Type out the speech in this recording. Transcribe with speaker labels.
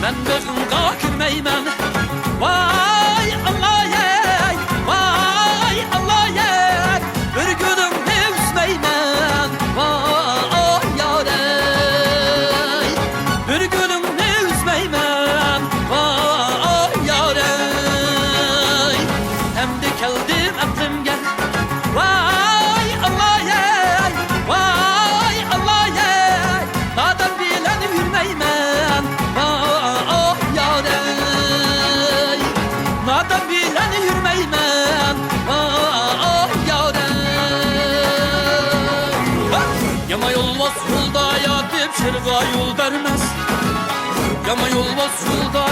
Speaker 1: ben bığınğa girmeymen. Vay Allah yey, vay Allah yey, bir günüm ne üzmeymen. Vay yarey, bir günüm ne üzmeymen. Vay yarey, hem de keldim aklimge. Vay Allah yey, vay Allah yey, nadan bilen yürmeymen. Vay yarey, nadan bilen yürmeymen. Vay yarey. Yama yolmaz yolda yatıp şırga yol vermez. Yama yolmaz yolda